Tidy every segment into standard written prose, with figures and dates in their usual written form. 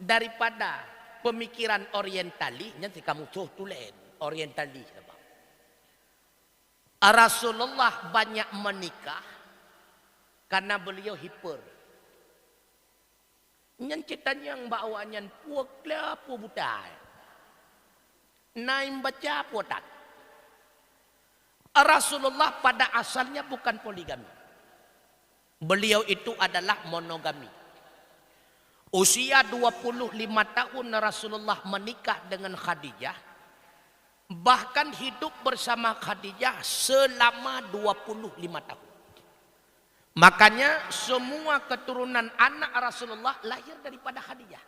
daripada pemikiran orientali, nanti kamu tulen orientali. Rasulullah banyak menikah karena beliau hiper. Nyan ceritanya yang bawanya puak lah butai. Naim baca potat. Rasulullah pada asalnya bukan poligami. Beliau itu adalah monogami. Usia 25 tahun Rasulullah menikah dengan Khadijah. Bahkan hidup bersama Khadijah selama 25 tahun. Makanya semua keturunan anak Rasulullah lahir daripada Khadijah.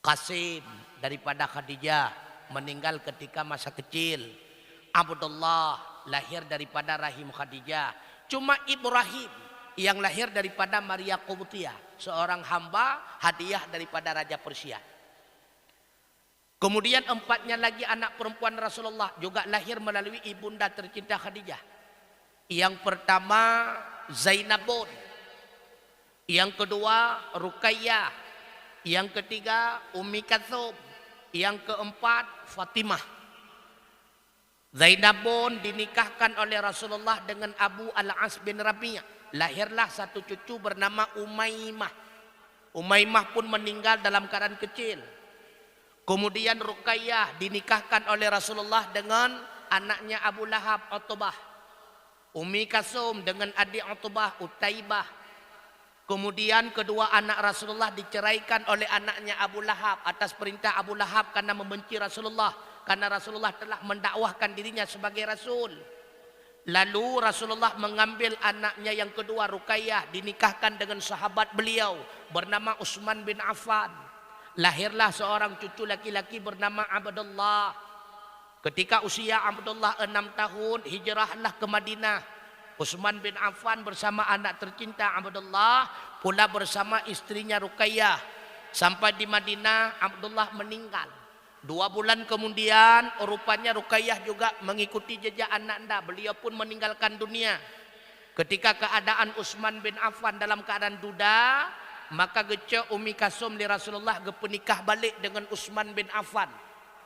Qasim daripada Khadijah meninggal ketika masa kecil. Abdullah lahir daripada rahim Khadijah. Cuma Ibrahim yang lahir daripada Maria Qubtiyah, seorang hamba hadiah daripada Raja Persia. Kemudian empatnya lagi anak perempuan Rasulullah juga lahir melalui ibunda tercinta Khadijah. Yang pertama Zainabun, yang kedua Ruqayyah, yang ketiga Ummi Kalthum, yang keempat Fatimah. Zainabun dinikahkan oleh Rasulullah dengan Abu Al-As bin Rabi'. Lahirlah satu cucu bernama Umaymah. Umaymah pun meninggal dalam keadaan kecil. Kemudian Ruqayyah dinikahkan oleh Rasulullah dengan anaknya Abu Lahab, Utbah. Ummi Kalthum dengan adik Utbah, Utaibah. Kemudian kedua anak Rasulullah diceraikan oleh anaknya Abu Lahab atas perintah Abu Lahab karena membenci Rasulullah. Karena Rasulullah telah mendakwahkan dirinya sebagai Rasul. Lalu Rasulullah mengambil anaknya yang kedua Ruqayyah, dinikahkan dengan sahabat beliau bernama Utsman bin Affan. Lahirlah seorang cucu laki-laki bernama Abdullah. Ketika usia Abdullah 6 tahun, hijrahlah ke Madinah. Utsman bin Affan bersama anak tercinta Abdullah, pula bersama istrinya Ruqayyah. Sampai di Madinah, Abdullah meninggal. 2 bulan kemudian, rupanya Ruqayyah juga mengikuti jejak ananda. Beliau pun meninggalkan dunia. Ketika keadaan Utsman bin Affan dalam keadaan duda, maka gece Ummi Kalthum di Rasulullah gepenikah balik dengan Utsman bin Affan.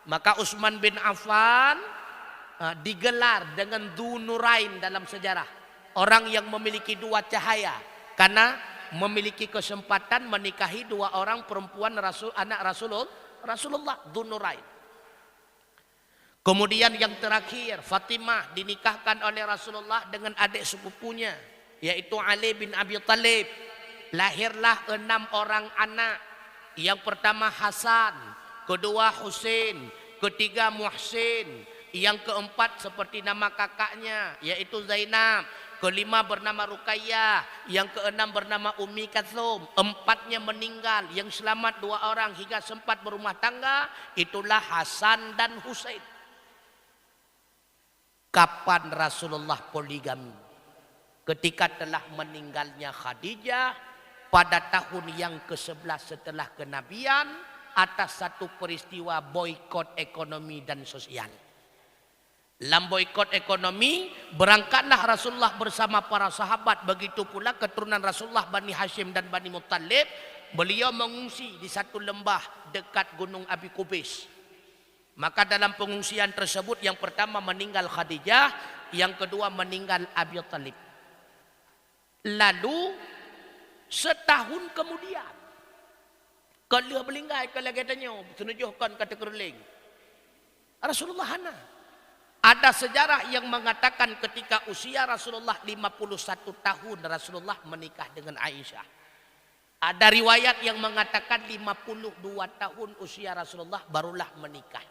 Maka Utsman bin Affan digelar dengan Dzunurain dalam sejarah. Orang yang memiliki 2 cahaya. Karena memiliki kesempatan menikahi 2 orang perempuan anak Rasulullah, Dzunurain. Kemudian yang terakhir Fatimah dinikahkan oleh Rasulullah dengan adik sepupunya, yaitu Ali bin Abi Thalib. Lahirlah 6 orang anak. Yang pertama Hasan, kedua Husain, ketiga Muhsin, yang keempat seperti nama kakaknya yaitu Zainab, kelima bernama Ruqayyah, yang keenam bernama Ummi Kalthum. 4-nya meninggal, yang selamat 2 orang hingga sempat berumah tangga, itulah Hasan dan Husain. Kapan Rasulullah poligami? Ketika telah meninggalnya Khadijah pada tahun yang ke-11 setelah kenabian, atas satu peristiwa boikot ekonomi dan sosial. Dalam boikot ekonomi, berangkatlah Rasulullah bersama para sahabat. Begitu pula keturunan Rasulullah Bani Hashim dan Bani Muttalib. Beliau mengungsi di satu lembah dekat Gunung Abi Qubais. Maka dalam pengungsian tersebut, yang pertama meninggal Khadijah, yang kedua meninggal Abi Thalib. Lalu setahun kemudian, kalau belinggai kalau katanya tunjukkan kata keruling Rasulullah hana. Ada sejarah yang mengatakan ketika usia Rasulullah 51 tahun Rasulullah menikah dengan Aisyah. Ada riwayat yang mengatakan 52 tahun usia Rasulullah barulah menikah.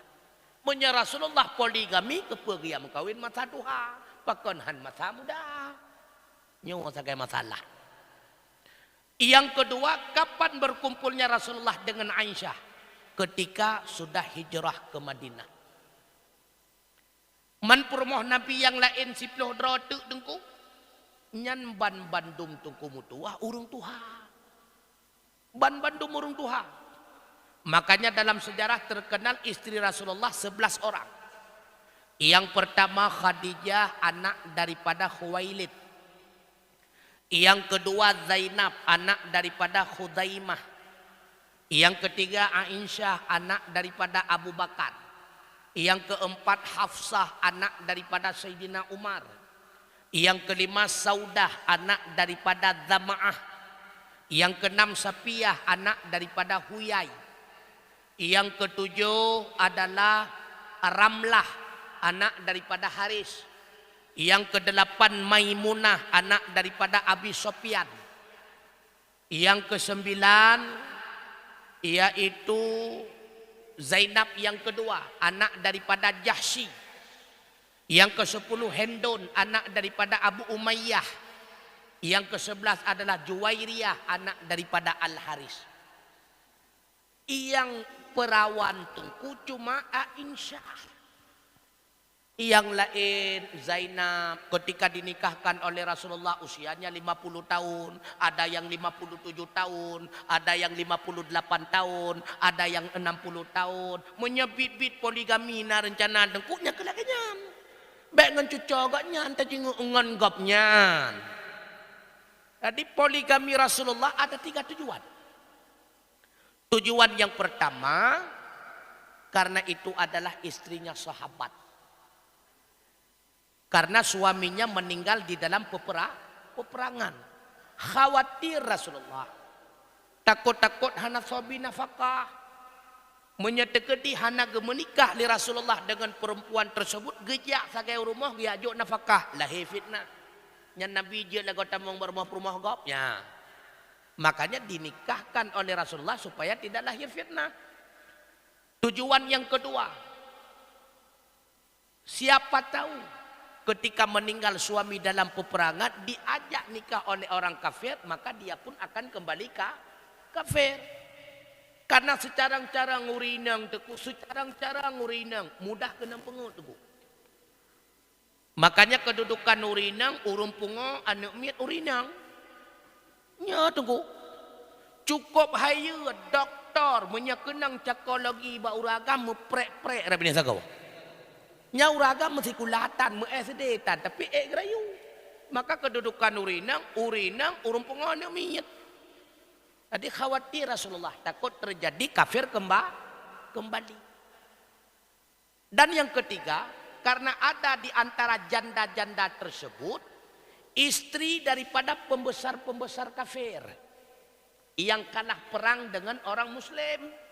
Punya Rasulullah poligami kepergian kawin masa duha, pakonhan masa muda. Nyo sagai masalah. Yang kedua, kapan berkumpulnya Rasulullah dengan Aisyah? Ketika sudah hijrah ke Madinah. Man purmoh Nabi yang lain siploh drotuk tengku. Nyan ban bandum tengku mutuah urung tuha. Ban bandum urung tuha. Makanya dalam sejarah terkenal istri Rasulullah 11 orang. Yang pertama Khadijah, anak daripada Khuwailid. Yang kedua Zainab, anak daripada Khudaimah. Yang ketiga Aisyah, anak daripada Abu Bakar. Yang keempat Hafsah, anak daripada Sayyidina Umar. Yang kelima Saudah, anak daripada Zama'ah. Yang keenam Safiyah, anak daripada Huyai. Yang ketujuh adalah Ramlah, anak daripada Haris. Yang kedelapan Maimunah, anak daripada Abi Sufyan. Yang kesembilan yaitu Zainab yang kedua, anak daripada Jahsy. Yang ke-10 Hendon, anak daripada Abu Umayyah. Yang ke-11 adalah Juwairiyah, anak daripada Al-Haris. Yang perawan tungku cuma Aisyah. Yang lain Zainab ketika dinikahkan oleh Rasulullah usianya 50 tahun, ada yang 57 tahun, ada yang 58 tahun, ada yang 60 tahun. Menyebit-bit poligami na rencana dengkuknya kelakian. Baik ngan cucogaknya anta jenguk ngan gopnya. Jadi poligami Rasulullah ada 3 tujuan. Tujuan yang pertama, karena itu adalah istrinya sahabat. Karena suaminya meninggal di dalam peperangan. Khawatir Rasulullah. Takut-takut hana sobi nafkah. Menyeteketi hana menikah li Rasulullah dengan perempuan tersebut. Gejak sagai rumah giajuk nafkah. Lahir fitnah. Yang Nabi je lagu tamang berumah-rumah gopnya. Makanya dinikahkan oleh Rasulullah supaya tidak lahir fitnah. Tujuan yang kedua. Siapa tahu ketika meninggal suami dalam peperangan diajak nikah oleh orang kafir, maka dia pun akan kembali kafir. Karena secarang-carang ngurinang teku, secarang-carang ngurinang mudah kena pengut teku. Makanya kedudukan urinang, urung pungo, anak miat urinang. Nya teku. Cukup haya doktor menyakenang psikologi bauragam meprek-prek rabini sagau. Nyauraga mesti kulatan, mesedetan, tapi gerayu. Maka kedudukan urinang, urung pengono miyet. Jadi khawatir Rasulullah, takut terjadi kafir kembali. Dan yang ketiga, karena ada di antara janda-janda tersebut, istri daripada pembesar-pembesar kafir. Yang kalah perang dengan orang muslim.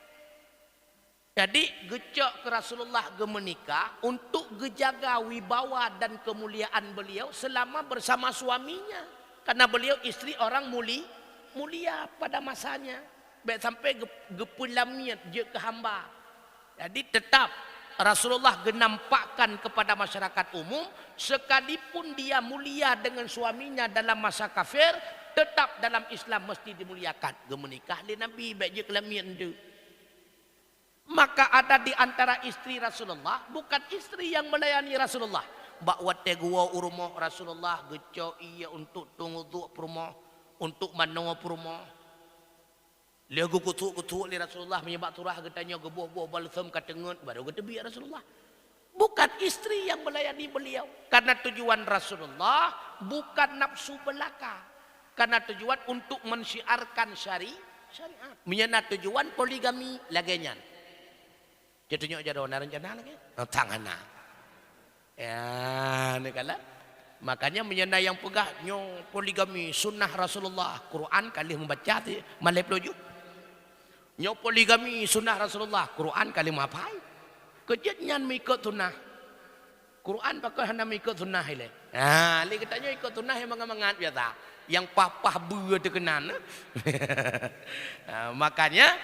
Jadi gecok ke Rasulullah menikah untuk gejaga wibawa dan kemuliaan beliau selama bersama suaminya. Karena beliau istri orang mulia pada masanya. Baik sampai gepulamiat je ke hamba. Jadi tetap Rasulullah genampakkan kepada masyarakat umum. Sekalipun dia mulia dengan suaminya dalam masa kafir, tetap dalam Islam mesti dimuliakan. Gemenikah di Nabi baik je kelamiat itu. Maka ada di antara istri Rasulullah, bukan istri yang melayani Rasulullah. Bakwat tegua urmo Rasulullah geco iya untuk tunggu perumah, untuk manongo perumah. Dia kutu li Rasulullah menyebab turah getanya gebuh-buh balsam katengut baru getebi Rasulullah. Bukan istri yang melayani beliau. Karena tujuan Rasulullah bukan nafsu belaka. Karena tujuan untuk mensyiarkan syariat. Menyana tujuan poligami lagenyan. Jadinya aja dona rencana lagi. Tangan na. Ya, ni kala. Makanya menyana yang pegah nyo poligami sunnah Rasulullah. Quran kali membaca malai peluju. Nyo poligami sunnah Rasulullah. Quran kali mapai. Kejadian mengikut sunnah. Quran pakai hendak mengikut sunnah ile. Ah, li katanya ikut sunnah yang mangat biasa. Yang papah beu terkenan. Nah, makanya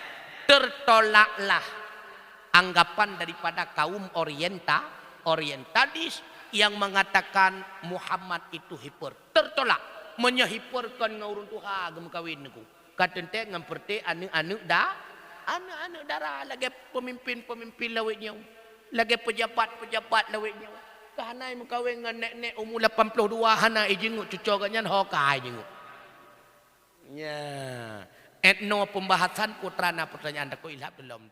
tertolaklah anggapan daripada kaum orientalis yang mengatakan Muhammad itu hiper. Tertolak. Menyehiperkan ngurun Tuhan gemkawin niku. Katente ngamperti anu-anu darah lagi pemimpin lawitnya. Lagi pejabat lawitnya. Kahanai mengkawin dengan nek-nek umur 82 hana ijenguk cucogannya hokai jenguk. Ya. Etno pembahasan putrana pertanyaan aku ilham belum.